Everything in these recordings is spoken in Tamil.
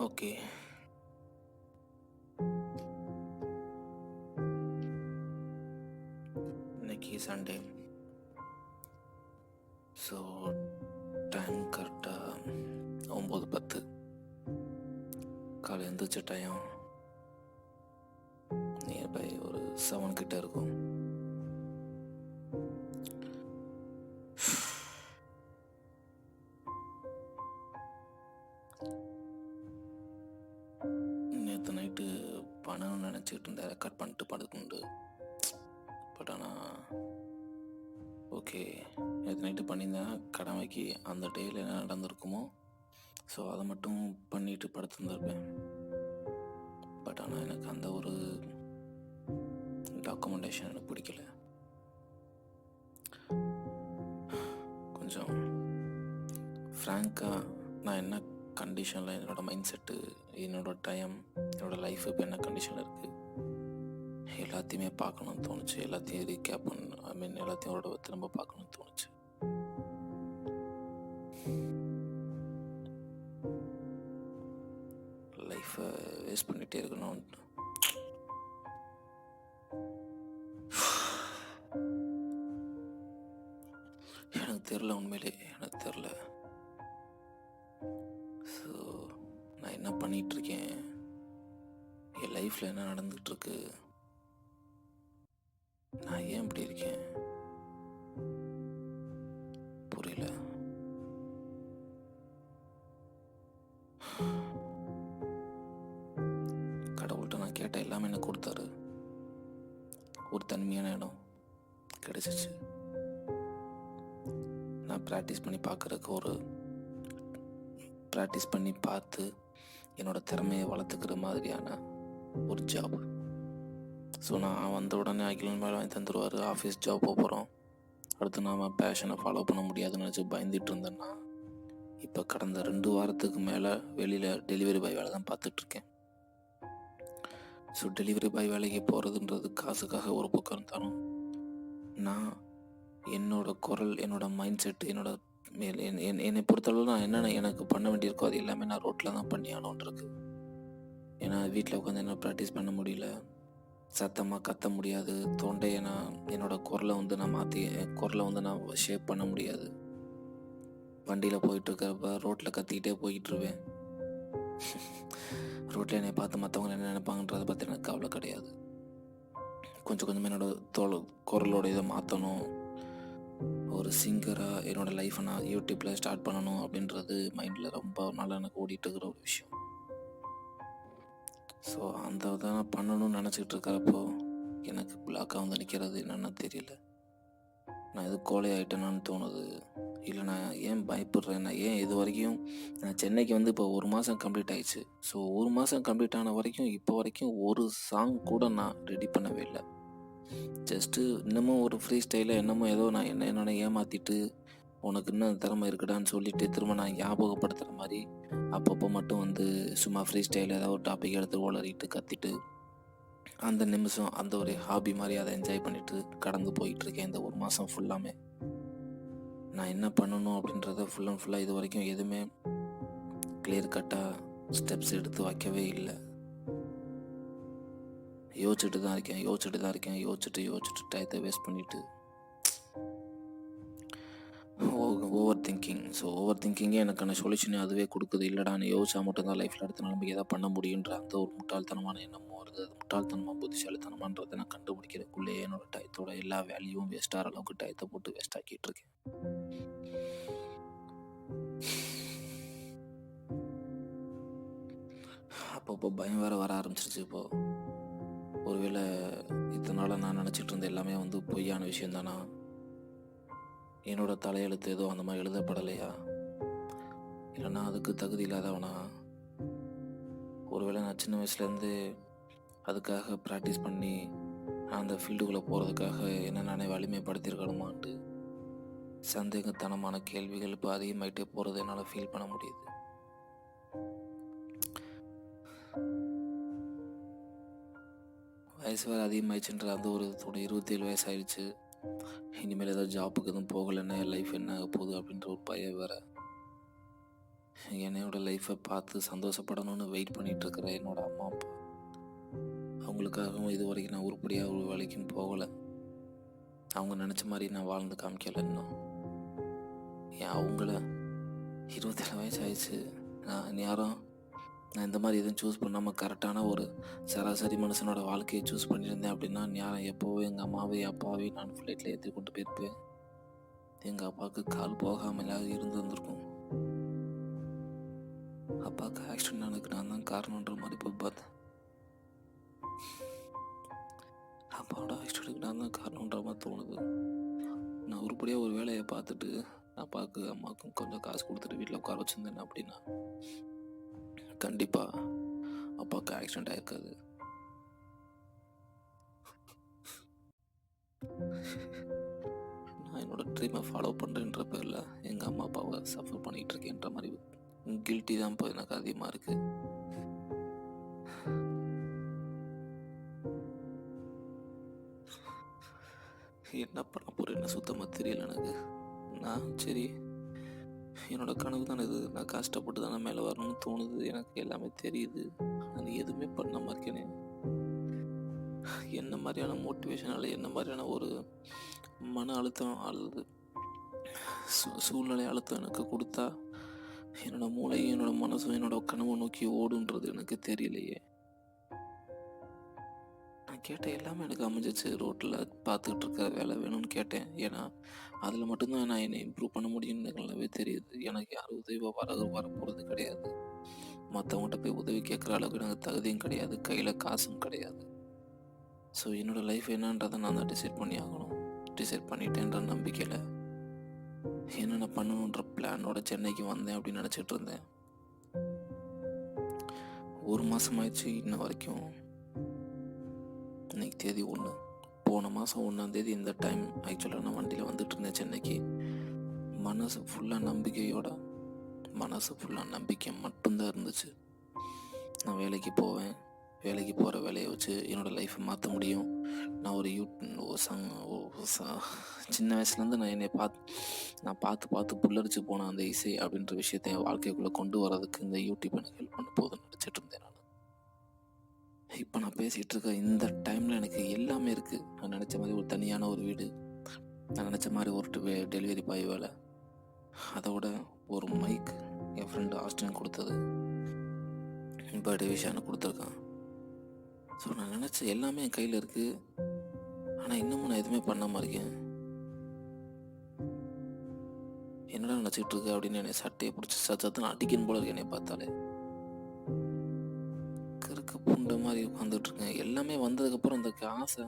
ஓகே. இன்னைக்கு சண்டே. ஸோ டைம் கரெக்டாக 9:10. காலை எழுந்திரிச்ச டைம் நியர்பை ஒரு 7 கிட்ட இருக்கும். நேற்று நைட்டு பண்ணணும்னு நினச்சிக்கிட்டு இருந்தேன், ரெக்கார்ட் பண்ணிட்டு படுக்குண்டு. பட் ஆனால் ஓகே, நேற்று நைட்டு பண்ணியிருந்தேன் கடமைக்கு அந்த டேயில் என்ன நடந்திருக்குமோ ஸோ அதை மட்டும் பண்ணிட்டு படுத்துருந்துருப்பேன். பட் ஆனால் எனக்கு அந்த ஒரு டாக்குமெண்டேஷன் எனக்கு பிடிக்கல. கொஞ்சம் ஃப்ராங்காக நான் என்ன கண்டிஷனில், என்னோடய மைண்ட் செட்டு, என்னோடய டைம், என்னோடய லைஃப் இப்போ என்ன கண்டிஷனில் இருக்குது எல்லாத்தையுமே பார்க்கணும்னு தோணுச்சு. எல்லாத்தையும் ரீகேப் எல்லாத்தையும் திரும்ப பார்க்கணும்னு தோணுச்சு. லைஃப்பை வேஸ்ட் பண்ணிகிட்டே இருக்கணும். எனக்கு தெரில, உண்மையிலே எனக்கு தெரில. ஸோ நான் என்ன பண்ணிகிட்ருக்கேன், என் லைஃப்பில் என்ன நடந்துகிட்ருக்கு, நான் ஏன் இப்படி இருக்கேன் புரியல. கடவுள்கிட்ட நான் கேட்ட எல்லாமே எனக்கு கொடுத்தாரு. ஒரு தனிமையான இடம் கிடைச்சிச்சு. நான் ப்ராக்டிஸ் பண்ணி பார்த்து என்னோடய திறமையை வளர்த்துக்கிற மாதிரியான ஒரு ஜாப். ஸோ நான் வந்த உடனே அகிலன் மேலே வாங்கி தந்துடுவார். ஆஃபீஸ் ஜாப் போகிறோம், அடுத்து நாம் பேஷனை ஃபாலோ பண்ண முடியாதுன்னு நினச்சி பயந்துட்டு இருந்தேன்னா இப்போ கடந்த 2 வாரத்துக்கு மேலே வெளியில் டெலிவரி பாய் வேலை தான் பார்த்துட்ருக்கேன். ஸோ டெலிவரி பாய் வேலைக்கு போகிறதுன்றது காசுக்காக ஒரு பக்கம் இருந்தாலும், நான் என்னோடய குரல், என்னோடய மைண்ட் செட்டு, என்னை பொறுத்தளவு நான் என்னென்ன எனக்கு பண்ண வேண்டியிருக்கோ அது எல்லாமே நான் ரோட்டில் தான் பண்ணி ஆனோன்றிருக்கு. ஏன்னா வீட்டில் உட்காந்து என்ன ப்ராக்டிஸ் பண்ண முடியல, சத்தமாக கத்த முடியாது, தொண்டையை என்னோடய குரலை நான் ஷேப் பண்ண முடியாது. வண்டியில் போயிட்டுருக்கிறப்ப ரோட்டில் கத்திக்கிட்டே போயிட்டுருவேன். ரோட்டில் என்னை பார்த்து மற்றவங்க என்ன நினைப்பாங்கன்றதை பற்றி எனக்கு கவலை கிடையாது. கொஞ்சம் கொஞ்சமாக என்னோடய குரலோட இதை மாற்றணும், ஒரு சிங்கராக என்னோடய லைஃப்பை நான் யூடியூப்பில் ஸ்டார்ட் பண்ணணும் அப்படின்றது மைண்டில் ரொம்ப நாளாக எனக்கு ஓடிட்டுருக்கிற ஒரு விஷயம். ஸோ அந்த இதை நான் பண்ணணும்னு நினச்சிக்கிட்டு இருக்கிறப்போ எனக்கு பிளாக்காக வந்து நிற்கிறது என்னென்னு தெரியல. நான் எது கோழை ஆகிட்டேனான்னு தோணுது, இல்லை நான் ஏன் பயப்படுறேன், நான் ஏன் இது வரைக்கும் நான் சென்னைக்கு வந்து இப்போ 1 மாதம் கம்ப்ளீட் ஆயிடுச்சு. ஸோ 1 மாதம் கம்ப்ளீட் ஆன வரைக்கும் இப்போ வரைக்கும் ஒரு சாங் கூட நான் ரெடி பண்ணவே இல்லை. ஜஸ்ட்டு இன்னமும் ஒரு ஃப்ரீ ஸ்டைலில் என்னமோ ஏதோ நான் என்னோட ஏமாற்றிட்டு உனக்கு இன்னும் திறமை இருக்குடான்னு சொல்லிட்டு திரும்ப நான் ஞாபகப்படுத்துகிற மாதிரி அப்பப்போ மட்டும் வந்து சும்மா ஃப்ரீ ஸ்டைலில் ஏதாவது ஒரு டாபிக் எடுத்து உளறிட்டு கத்திட்டு அந்த நிமிஷம் அந்த ஒரு ஹாபி மாதிரி அதை என்ஜாய் பண்ணிட்டு கடந்து போயிட்டுருக்கேன். இந்த 1 மாதம் ஃபுல்லாமே நான் என்ன பண்ணணும் அப்படின்றத ஃபுல்லாக இது வரைக்கும் எதுவுமே கிளியர் கட்டாக ஸ்டெப்ஸ் எடுத்து வைக்கவே இல்லை. யோசிச்சுட்டு தான் இருக்கேன். யோசிச்சுட்டு டயத்தை வேஸ்ட் பண்ணிவிட்டு ஓவர் திங்கிங். ஸோ ஓவர் திங்கிங்கே எனக்கான சொல்யூஷனே அதுவே கொடுக்குது. இல்லைடா நீ யோசிச்சா மட்டும்தான் லைஃப்பில் அடுத்த நாளைக்கு எதாவது பண்ண முடியுன்ற அந்த ஒரு முட்டாள்தனமான எண்ணமும் வருது. அது முட்டாள்தனமாக புத்திசாலித்தனமான்றதை நான் கண்டுபிடிக்கிறதுக்குள்ளேயே என்னோடய டயத்தோட எல்லா வேல்யூவும் வேஸ்ட்டாகிற அளவுக்கு டயத்தை போட்டு வேஸ்ட் ஆக்கிட்டு இருக்கேன். அப்பப்போ பயம் வேறு வர ஆரம்பிச்சிருச்சு. இப்போது ஒருவேளை இதனால் நான் நினச்சிட்டு இருந்த எல்லாமே வந்து பொய்யான விஷயம் தானா, என்னோட தலையெழுத்து ஏதோ அந்த மாதிரி எழுதப்படலையா, இல்லைன்னா அதுக்கு தகுதி இல்லாதவனா, ஒருவேளை நான் சின்ன வயசுலேருந்து அதுக்காக ப்ராக்டிஸ் பண்ணி அந்த ஃபீல்டுக்குள்ளே போகிறதுக்காக என்ன நானே வலிமைப்படுத்தியிருக்கணுமான்ட்டு சந்தேகத்தனமான கேள்விகள் இப்போ அதிகமாகிட்டே போகிறது என்னால் ஃபீல் பண்ண முடியுது. வயசு வேறு அதிகமாகிடுச்சுன்ற அந்த ஒரு 27 வயசு ஆயிடுச்சு. இனிமேல் ஏதாவது ஜாப்புக்கு எதுவும் போகலைன்னா என் லைஃப் என்ன ஆக போகுது அப்படின்ற ஒரு பயம் வேறு. என்னோட லைஃப்பை பார்த்து சந்தோஷப்படணும்னு வெயிட் பண்ணிகிட்டு இருக்கிற என்னோட அம்மா அப்பா, அவங்களுக்காகவும் இது வரைக்கும் நான் உருப்படியாக ஒரு வேலைக்கும் போகலை. அவங்க நினச்ச மாதிரி நான் வாழ்ந்து காமிக்கலை இன்னும். ஏன் அவங்கள 27 வயசு ஆயிடுச்சு. நான் யாரும் நான் இந்த மாதிரி எதுவும் சூஸ் பண்ணாமல் கரெக்டான ஒரு சராசரி மனுஷனோட வாழ்க்கையை சூஸ் பண்ணியிருந்தேன் அப்படின்னா யாரும் எப்போவும் எங்கள் அம்மாவையும் அப்பாவையும் நான் ஃப்ளைட்டில் ஏற்றி கொண்டு போயிருப்பேன். எங்கள் அப்பாவுக்கு கால் போகாமலாக இருந்திருக்கும். அப்பாவுக்கு ஆக்சிடென்ட் ஆனதுக்கு நான் தான் காரணன்ற மாதிரி போய் பார்த்தேன். அப்பாவோட ஆக்சிடென்ட்டுக்கு நான் தான் காரணன்ற மாதிரி தோணுது. நான் உருப்படியாக ஒரு வேலையை பார்த்துட்டு அப்பாவுக்கு அம்மாவுக்கும் கொஞ்சம் காசு கொடுத்துட்டு வீட்டில் உட்கார வச்சுருந்தேன் அப்படின்னா கண்டிப்பாக அப்பாவுக்கு ஆக்சிடென்ட் ஆகிருக்காது. நான் என்னோட ட்ரீமை ஃபாலோ பண்ணுறேன்ற பேரில் எங்கள் அம்மா அப்பாவை சஃபர் பண்ணிகிட்டு இருக்கேன்ற மாதிரி கில்ட்டி தான் இப்போ எனக்கு அதிகமாக இருக்குது. என்ன பண்ண போகிறேன்னு சுத்தமாக தெரியல எனக்கு. நான் சரி என்னோட கனவு தானே இது, நான் கஷ்டப்பட்டு தானே மேலே வரணும்னு தோணுது, எனக்கு எல்லாமே தெரியுது. அது எதுவுமே பண்ணாமல் இருக்கேனே. என்ன மாதிரியான மோட்டிவேஷனால் என்ன மாதிரியான ஒரு மன அழுத்தம் அல்லது சூழ்நிலை அழுத்தம் எனக்கு கொடுத்தா என்னோட மூளையும் என்னோட மனசும் என்னோட கனவை நோக்கி ஓடுன்றது எனக்கு தெரியலையே. நான் கேட்ட எல்லாமே எனக்கு அமைஞ்சிச்சு. ரோட்டில் பார்த்துக்கிட்டு இருக்க வேலை வேணும்னு கேட்டேன். ஏன்னா அதில் மட்டும்தான் நான் என்னை இம்ப்ரூவ் பண்ண முடியும்னு எனக்கு நல்லாவே தெரியுது. எனக்கு யாரும் உதவி வரப்போகிறது கிடையாது. மற்றவங்கள்ட்ட போய் உதவி கேட்குற அளவுக்கு எனக்கு தகுதியும் கிடையாது, கையில் காசும் கிடையாது. ஸோ என்னோடய லைஃப் என்னன்றதை நான் தான் டிசைட் பண்ணி ஆகணும். டிசைட் பண்ணிட்டேன்ற நம்பிக்கையில் என்னென்ன பண்ணணுன்ற பிளானோட சென்னைக்கு வந்தேன் அப்படின்னு நினச்சிட்டு இருந்தேன். 1 மாதம் ஆயிடுச்சு இன்ன வரைக்கும். இன்னைக்கு தேதி 1. போன மாதம் 1ஆம் இந்த டைம் ஆக்சுவலாக நான் வண்டியில் வந்துட்டு இருந்தேன் சென்னைக்கு. மனசு ஃபுல்லாக நம்பிக்கை மட்டும்தான் இருந்துச்சு. நான் வேலைக்கு போவேன், வேலைக்கு போகிற வேலையை வச்சு என்னோடய லைஃப்பை மாற்ற முடியும். நான் ஒரு சின்ன வயசுலேருந்து நான் என்னை பார்த்து புல்லரிச்சு போன அந்த இசை அப்படின்ற விஷயத்தை என் வாழ்க்கைக்குள்ளே கொண்டு வர்றதுக்கு இந்த யூடியூப் எனக்கு ஹெல்ப் பண்ண போதுன்னு நினச்சிட்டு இருந்தேன். இப்போ நான் பேசிகிட்டு இருக்க இந்த டைமில் எனக்கு எல்லாமே இருக்குது. நான் நினச்ச மாதிரி ஒரு தனியான ஒரு வீடு, நான் நினச்ச மாதிரி ஒரு டெலிவரி பாய் வேலை, அதோட ஒரு மைக் என் ஃப்ரெண்டு ஆஸ்டின் கொடுத்தது, பர்த்டே விஷயம் கொடுத்துருக்கான். ஸோ நான் நினச்ச எல்லாமே என் கையில் இருக்குது. ஆனால் இன்னமும் நான் எதுவுமே பண்ணாமல் இருக்கேன். என்னடா நினச்சிக்கிட்டு இருக்கு அப்படின்னு என்னை சட்டையை பிடிச்சி சத்தம் அடிக்கணும் போல இருக்கு. என்னை பார்த்தாலே புண்ட மாதிரி உட்காந்துட்ருக்கேன். எல்லாமே வந்ததுக்கப்புறம் அந்த ஆசை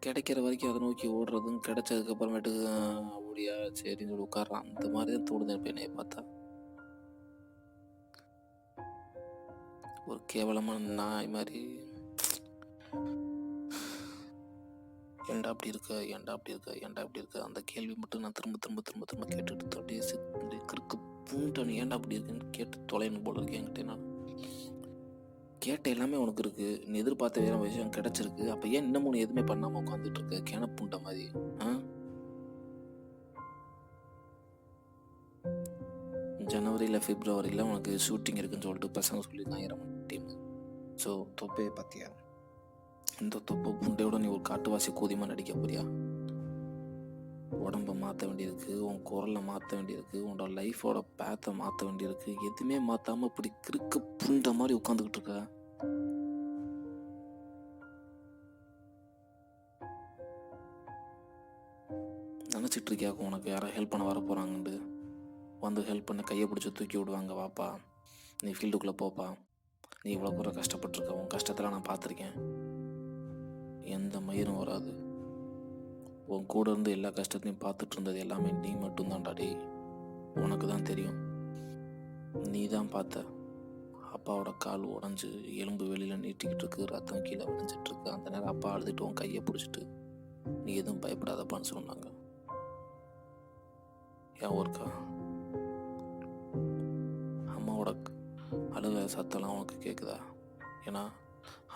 கிடைக்கிற வரைக்கும் அதை நோக்கி ஓடுறதும், கிடைச்சதுக்கப்புறமேட்டுக்கு அப்படியா சரின்னு சொல்லி உட்காடுறான். அந்த மாதிரி தான் தோணுது இப்போ என்னைய பார்த்தா. ஒரு கேவலமான நாய் மாதிரி ஏன்டா அப்படி இருக்க அந்த கேள்வி மட்டும் நான் திரும்ப கேட்டுட்டு அப்படியே கிறுக்கு பூண்டனு ஏன்டா அப்படி இருக்குன்னு கேட்டு தொலைன்னு போல இருக்கு. என்கிட்ட நான் கேட்ட எல்லாமே உனக்கு இருக்கு, நீ எதிர்பார்த்த வேற விஷயம் கிடைச்சிருக்கு, அப்ப ஏன் இன்னமும் நீ எதுவுமே பண்ணாம உட்காந்துட்டு இருக்க கேனப்புண்ட மாதிரி? ஜனவரியில பிப்ரவரியில உனக்கு ஷூட்டிங் இருக்குன்னு சொல்லிட்டு பசங்க சொல்லியிருக்காங்க டீம். ஸோ தொப்பையை பார்த்தியா? இந்த தொப்பை புண்டையோட நீ ஒரு காட்டுவாசி கூதியமா நடிக்க போறியா? உடம்பை மாற்ற வேண்டியிருக்கு, உன் குரலை மாற்ற வேண்டியிருக்கு, உன்னோட லைஃபோட பேத்தை மாற்ற வேண்டியிருக்கு. எதுவுமே மாற்றாமல் இப்படி கிறுக்கு புண்ட மாதிரி உட்காந்துக்கிட்டு இருக்க. நினச்சிட்டு இருக்கியா உனக்கு யாராவது ஹெல்ப் பண்ண வர போகிறாங்கன்ட்டு? வந்து ஹெல்ப் பண்ண கையை பிடிச்சி தூக்கி விடுவாங்க, வாப்பா நீ ஃபீல்டுக்குள்ளே போப்பா, நீ இவ்வளோ கூட கஷ்டப்பட்டுருக்க, உன் கஷ்டத்தில் நான் பார்த்துருக்கேன். எந்த மயிரும் வராது. உன் கூட இருந்து எல்லா கஷ்டத்தையும் பார்த்துட்டு இருந்தது எல்லாமே நீ மட்டும்தான்டாடி. உனக்கு தான் தெரியும். நீ தான் பார்த்த அப்பாவோட கால் உடஞ்சி எலும்பு வெளியில் நீட்டிக்கிட்டு இருக்கு, ரத்தம் கீழே விளைஞ்சிட்டு இருக்கு. அந்த நேரம் அப்பா அழுதுட்டு உன் கையை பிடிச்சிட்டு நீ எதுவும் பயப்படாதப்பான்னு சொன்னாங்க. ஏன் ஒருக்கா அம்மாவோட அழுக சத்தம்லாம் உனக்கு கேட்குதா? ஏன்னா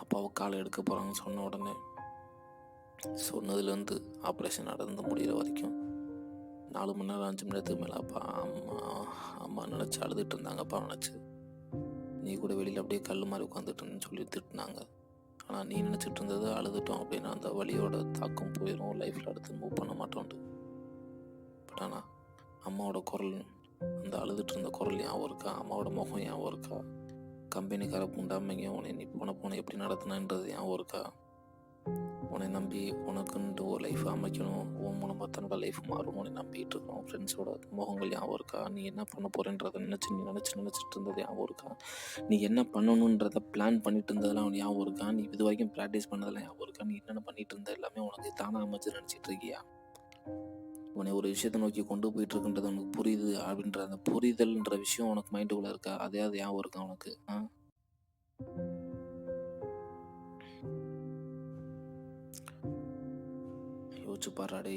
அப்பாவை காலை எடுக்க போகிறாங்கன்னு சொன்ன உடனே சொன்னதுலேருந்து ஆப்ரேஷன் நடந்து முடிகிற வரைக்கும் 4 மணி நேரம் 5 மணி நேரத்துக்கு மேலே அப்பா அம்மா அம்மா நினச்சி அழுதுட்டு இருந்தாங்க. அப்பா நினச்சி நீ கூட வெளியில் அப்படியே கல் மாதிரி உட்காந்துட்டுன்னு சொல்லி திட்டுனாங்க. ஆனால் நீ நினச்சிட்டு இருந்தது அழுதுட்டோம் அப்படின்னா அந்த வலியோட தாக்கம் போயிடும், லைஃப்பில் அடுத்து மூவ் பண்ண மாட்டோன்ட்டு. பட் ஆனால் அம்மாவோட குரல், அந்த அழுதுட்டு இருந்த குரல் ஞாபகம் இருக்கா? அம்மாவோட முகம் ஞாபகம் இருக்கா? கம்பெனிக்கார பூண்டாமைங்க உன்னை நீ போன எப்படி நடத்தினன்றது ஞாபகம் இருக்கா? உன்னை நம்பி உனக்குன்ட்டு ஒரு லைஃப் அமைக்கணும், உன் மூலமாக தன்னோட லைஃப் மாறும் உன்னை நம்பிட்டு இருக்கோம். ஃப்ரெண்ட்ஸோட முகங்கள் ஞாபகம் இருக்கா? நீ என்ன பண்ண போகிறேன்றதை நினச்சிட்டு இருந்தது ஞாபகம் இருக்கா? நீ என்ன பண்ணணுன்றதை பிளான் பண்ணிட்டு இருந்ததெல்லாம் ஞாபகம் இருக்கா? நீ இது வரைக்கும் ப்ராக்டிஸ் பண்ணதெல்லாம் ஞாபகம் இருக்கா? நீ என்னென்ன பண்ணிட்டு இருந்த எல்லாமே உனக்கு தானாக அமைச்சு நினச்சிட்டு இருக்கியா? உன்னை ஒரு விஷயத்தை நோக்கி கொண்டு போயிட்டு இருக்குன்றது உனக்கு புரியுது அப்படின்ற அந்த புரிதல்ன்ற விஷயம் உனக்கு மைண்டுக்குள்ளே இருக்கா? அதே அது ஞாபகம் இருக்கா உனக்கு? யோசிச்சு பாராடே.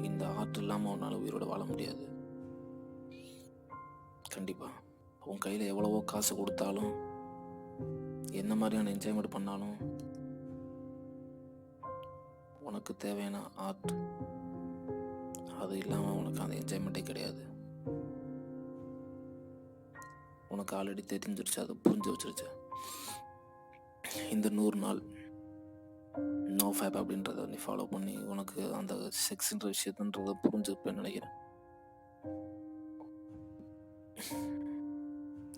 இந்த ஆர்ட் இல்லாமல் உன்னால் உயிரோட வாழ முடியாது. கண்டிப்பாக உன் கையில் எவ்வளவோ காசு கொடுத்தாலும், என்ன மாதிரியான என்ஜாய்மெண்ட் பண்ணாலும், உனக்கு தேவையான ஆர்ட் அது இல்லாமல் உனக்கு அந்த என்ஜாய்மெண்ட்டே கிடையாது. உனக்கு ஆல்ரெடி தெரிஞ்சிருச்சு, அது புரிஞ்சு வச்சிருச்சு. இந்த 100 நாள் நோ ஃபேப் அப்படின்றத நீ ஃபாலோ பண்ணி உனக்கு அந்த செக்ஸ்ன்ற விஷயத்துன்றதை புரிஞ்சுப்பேன்னு நினைக்கிறேன்.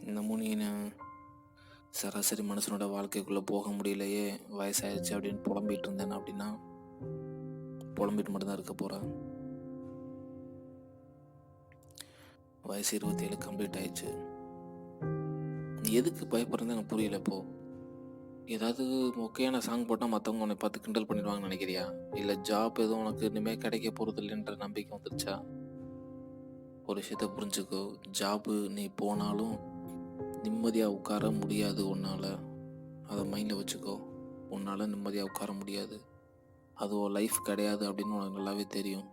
இன்னமும் நீ சராசரி மனுஷனோட வாழ்க்கைக்குள்ளே போக முடியலையே, வயசாயிடுச்சு அப்படின்னு புலம்பிட்டு இருந்தேன் அப்படின்னா புலம்பிட்டு மட்டும்தான் இருக்க போகிறேன். வயசு 27 கம்ப்ளீட் ஆயிடுச்சு. நீ எதுக்கு பயப்படுறது எனக்கு புரியல. இப்போ ஏதாவது மொக்கையான சாங் போட்டால் மற்றவங்க உன்னை பார்த்து கிண்டல் பண்ணிடுவாங்கன்னு நினைக்கிறியா? இல்லை ஜாப் எதுவும் உனக்கு இனிமேல் கிடைக்க போகிறது இல்லைன்ற நம்பிக்கை வந்துருச்சா? ஒரு விஷயத்த புரிஞ்சுக்கோ, ஜாபு நீ போனாலும் நிம்மதியாக உட்கார முடியாது உன்னால். அதை மைண்டில் வச்சுக்கோ. உன்னால் நிம்மதியாக உட்கார முடியாது, அது ஒரு லைஃப் கிடையாது அப்படின்னு உனக்கு நல்லாவே தெரியும்.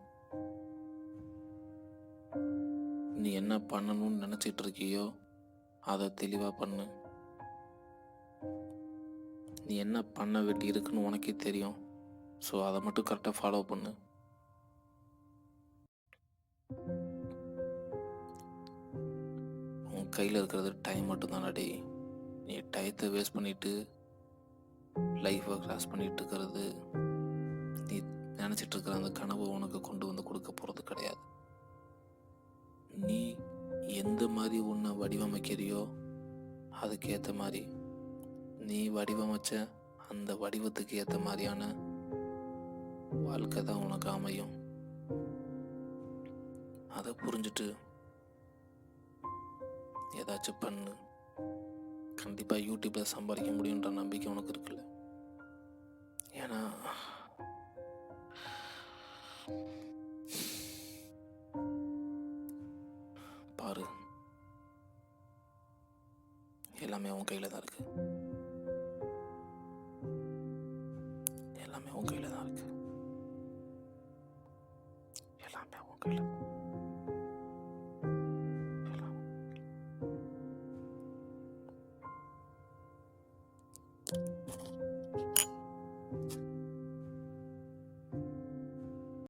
நீ என்ன பண்ணணும்னு நினச்சிட்டு இருக்கியோ அதை தெளிவாக பண்ணு. நீ என்ன பண்ண வேண்டி இருக்குன்னு உனக்கே தெரியும். ஸோ அதை மட்டும் கரெக்டாக ஃபாலோ பண்ணு. உன் கையில் இருக்கிறது டைம் மட்டும்தானடி. நீ டயத்தை வேஸ்ட் பண்ணிட்டு லைஃப்பை கிராஸ் பண்ணிட்டு இருக்கிறது, நீ நினச்சிட்டு இருக்கிற அந்த கனவை உனக்கு கொண்டு வந்து கொடுக்க போகிறது கிடையாது. நீ எந்த மாதிரி உன்னை வடிவமைக்கிறியோ அதுக்கேற்ற மாதிரி, நீ வடிவமைச்ச அந்த வடிவத்துக்கு ஏற்ற மாதிரியான வாழ்க்கை தான் உனக்கு அமையும். அதை புரிஞ்சுட்டு ஏதாச்சும் பண்ணு. கண்டிப்பாக யூடியூப்பில் சம்பாதிக்க முடியுன்ற நம்பிக்கை உனக்கு இருக்குல்ல? ஏன்னா பாரு, எல்லாமே உன் கையில் தான் இருக்கு. எல்லாமே உன் கையில் தான் இருக்கு. எல்லாமே உன் கையில். எல்லாம்